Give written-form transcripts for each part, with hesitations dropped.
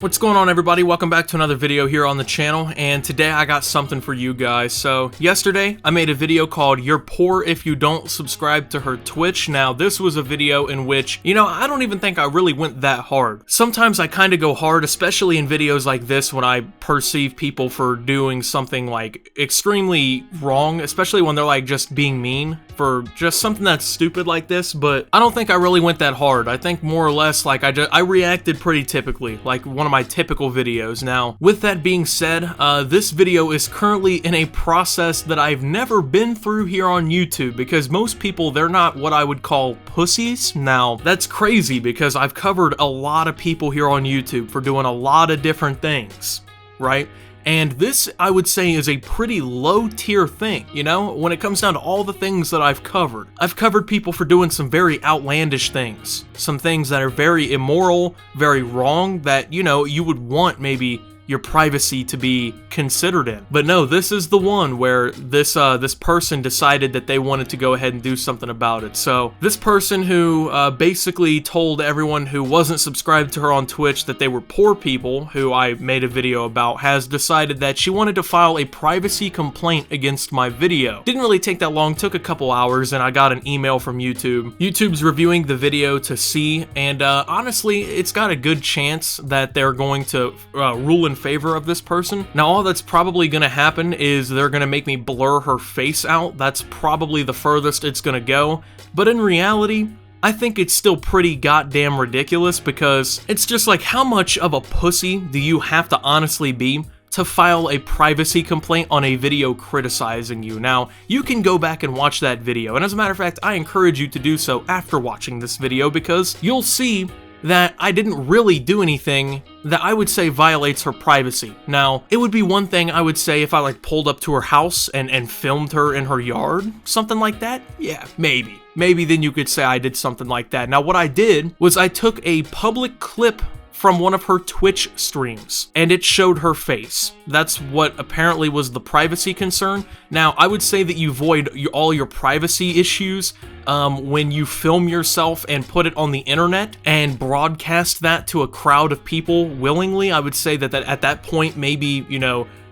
What's going on, everybody? Welcome back to another video here on the channel, and today I got something for you guys. So yesterday I made a video called "You're Poor If You Don't Subscribe to Her Twitch." Now this was a video in which, I don't even think I really went that hard. Sometimes I kind of go hard, especially in videos like this when I perceive people for doing something like extremely wrong, especially when they're like just being mean for just something that's stupid like this. But I don't think I really went that hard. I think more or less like I reacted pretty typically, like one of my typical videos. Now, with that being said, this video is currently in a process that I've never been through here on YouTube, because most people, they're not what I would call pussies. Now, that's crazy because I've covered a lot of people here on YouTube for doing a lot of different things, right? And this, I would say, is a pretty low-tier thing, when it comes down to all the things that I've covered. I've covered people for doing some very outlandish things, some things that are very immoral, very wrong, that, you would want maybe your privacy to be considered in. But no, this is the one where this person decided that they wanted to go ahead and do something about it. So this person who basically told everyone who wasn't subscribed to her on Twitch that they were poor people, who I made a video about, has decided that she wanted to file a privacy complaint against my video. Didn't really take that long, took a couple hours, and I got an email from YouTube. YouTube's reviewing the video to see, and honestly, it's got a good chance that they're going to rule in favor of this person. Now, all that's probably gonna happen is they're gonna make me blur her face out. That's probably the furthest it's gonna go. But in reality, I think it's still pretty goddamn ridiculous, because it's just like, how much of a pussy do you have to honestly be to file a privacy complaint on a video criticizing you? Now, you can go back and watch that video, and as a matter of fact, I encourage you to do so after watching this video, because you'll see that I didn't really do anything that I would say violates her privacy. Now, it would be one thing, I would say, if I like pulled up to her house and filmed her in her yard, something like that. Yeah, maybe. Maybe then you could say I did something like that. Now, what I did was I took a public clip from one of her Twitch streams, and it showed her face. That's what apparently was the privacy concern. Now, I would say that you void all your privacy issues when you film yourself and put it on the internet and broadcast that to a crowd of people willingly. I would say that at that point, maybe,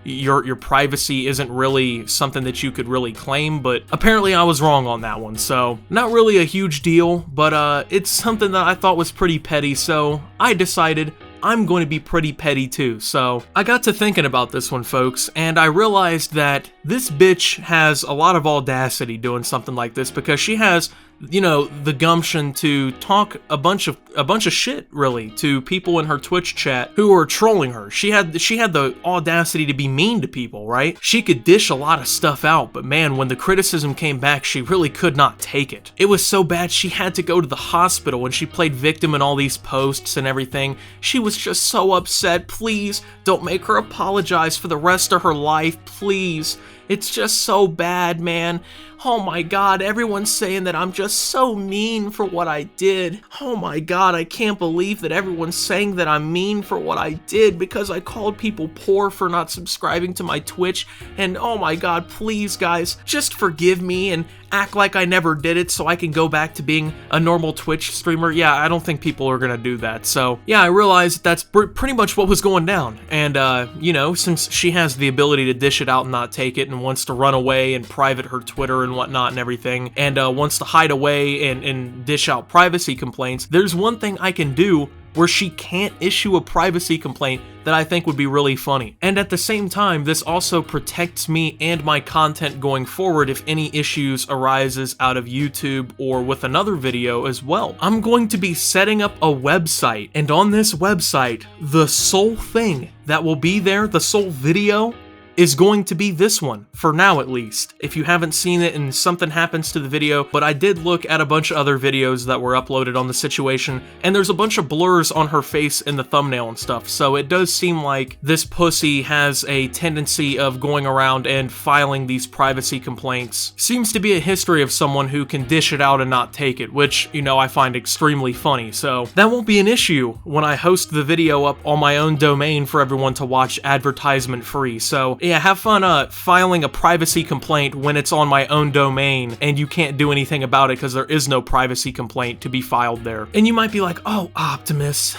your privacy isn't really something that you could really claim, but apparently I was wrong on that one. So not really a huge deal, but it's something that I thought was pretty petty, so I decided I'm going to be pretty petty too. So I got to thinking about this one, folks, and I realized that this bitch has a lot of audacity doing something like this, because she has, the gumption to talk a bunch of shit, really, to people in her Twitch chat who are trolling her. She had the audacity to be mean to people, right? She could dish a lot of stuff out, but man, when the criticism came back, she really could not take it. It was so bad she had to go to the hospital, and she played victim in all these posts and everything. She was just so upset. Please don't make her apologize for the rest of her life, please. It's just so bad, man. Oh my god, everyone's saying that I'm just so mean for what I did. Oh my god, I can't believe that everyone's saying that I'm mean for what I did because I called people poor for not subscribing to my Twitch. And oh my god, please guys, just forgive me and act like I never did it so I can go back to being a normal Twitch streamer. Yeah, I don't think people are gonna do that. So yeah, I realized that's pretty much what was going down. And since she has the ability to dish it out and not take it, and wants to run away and private her Twitter and whatnot and everything, and wants to hide away and dish out privacy complaints, there's one thing I can do where she can't issue a privacy complaint that I think would be really funny. And at the same time, this also protects me and my content going forward if any issues arises out of YouTube or with another video as well. I'm going to be setting up a website, and on this website, the sole thing that will be there, the sole video, is going to be this one, for now at least. If you haven't seen it and something happens to the video, but I did look at a bunch of other videos that were uploaded on the situation, and there's a bunch of blurs on her face in the thumbnail and stuff, so it does seem like this pussy has a tendency of going around and filing these privacy complaints. Seems to be a history of someone who can dish it out and not take it, which, I find extremely funny, so that won't be an issue when I host the video up on my own domain for everyone to watch advertisement free. So Yeah, have fun filing a privacy complaint when it's on my own domain and you can't do anything about it because there is no privacy complaint to be filed there. And you might be like, oh, Optimus,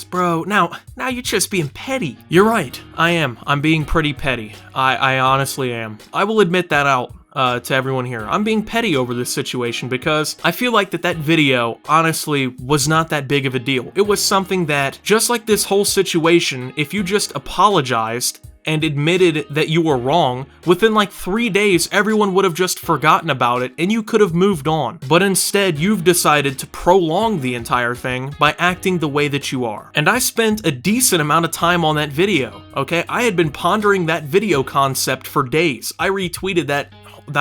bro, now you're just being petty. You're right, I am. I'm being pretty petty. I honestly am. I will admit that out to everyone here. I'm being petty over this situation because I feel like that video honestly was not that big of a deal. It was something that, just like this whole situation, if you just apologized and admitted that you were wrong, within like 3 days everyone would have just forgotten about it and you could have moved on. But instead you've decided to prolong the entire thing by acting the way that you are. And I spent a decent amount of time on that video, okay? I had been pondering that video concept for days. I retweeted that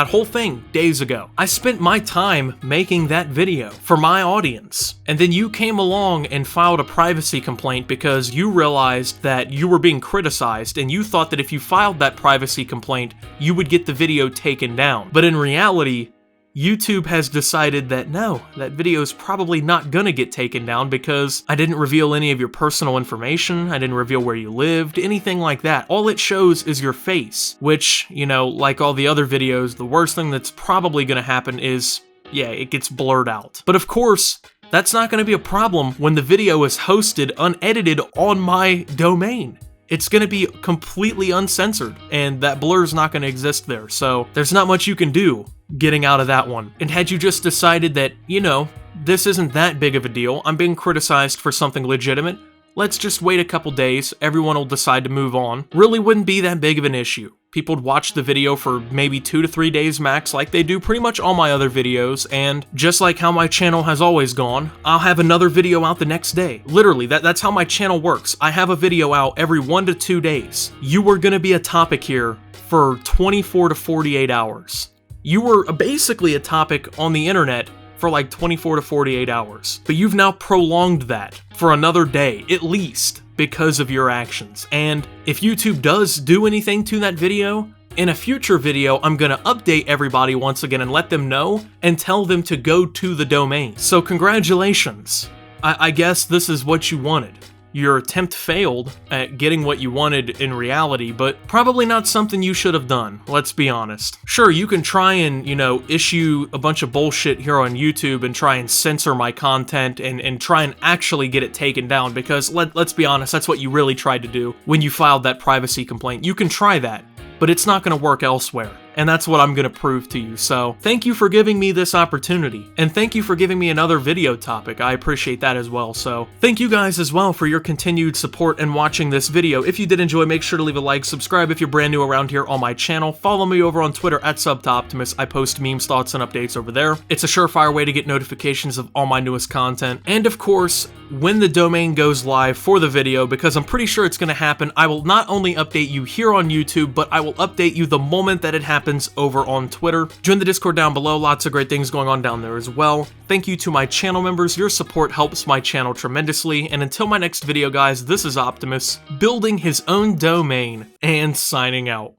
whole thing days ago. I spent my time making that video for my audience. And then you came along and filed a privacy complaint because you realized that you were being criticized and you thought that if you filed that privacy complaint, you would get the video taken down. But in reality, YouTube has decided that no, that video is probably not gonna get taken down because I didn't reveal any of your personal information, I didn't reveal where you lived, anything like that. All it shows is your face, which, you know, like all the other videos, the worst thing that's probably gonna happen is, yeah, it gets blurred out. But of course, that's not gonna be a problem when the video is hosted unedited on my domain. It's gonna be completely uncensored, and that blur's not gonna exist there, so there's not much you can do getting out of that one. And had you just decided that, you know, this isn't that big of a deal, I'm being criticized for something legitimate, let's just wait a couple days, everyone will decide to move on, really wouldn't be that big of an issue. People would watch the video for maybe 2 to 3 days max like they do pretty much all my other videos, and just like how my channel has always gone, I'll have another video out the next day. Literally, that's how my channel works. I have a video out every 1 to 2 days. You were gonna be a topic here for 24 to 48 hours. You were basically a topic on the internet for like 24 to 48 hours. But you've now prolonged that for another day, at least, because of your actions. And if YouTube does do anything to that video, in a future video, I'm gonna update everybody once again and let them know and tell them to go to the domain. So congratulations. I guess this is what you wanted. Your attempt failed at getting what you wanted in reality, but probably not something you should have done, let's be honest. Sure, you can try and, you know, issue a bunch of bullshit here on YouTube and try and censor my content and try and actually get it taken down, because let's be honest, that's what you really tried to do when you filed that privacy complaint. You can try that, but it's not gonna work elsewhere. And that's what I'm gonna prove to you. So thank you for giving me this opportunity, and thank you for giving me another video topic. I appreciate that as well. So thank you guys as well for your continued support and watching this video. If you did enjoy, make sure to leave a like, subscribe if you're brand new around here on my channel, follow me over on Twitter at @SubToOptimus. I post memes, thoughts, and updates over there. It's a surefire way to get notifications of all my newest content. And of course, when the domain goes live for the video, because I'm pretty sure it's gonna happen, I will not only update you here on YouTube, but I will update you the moment that it happens over on Twitter. Join the Discord down below, lots of great things going on down there as well. Thank you to my channel members, your support helps my channel tremendously, and until my next video guys, this is Optimus, building his own domain, and signing out.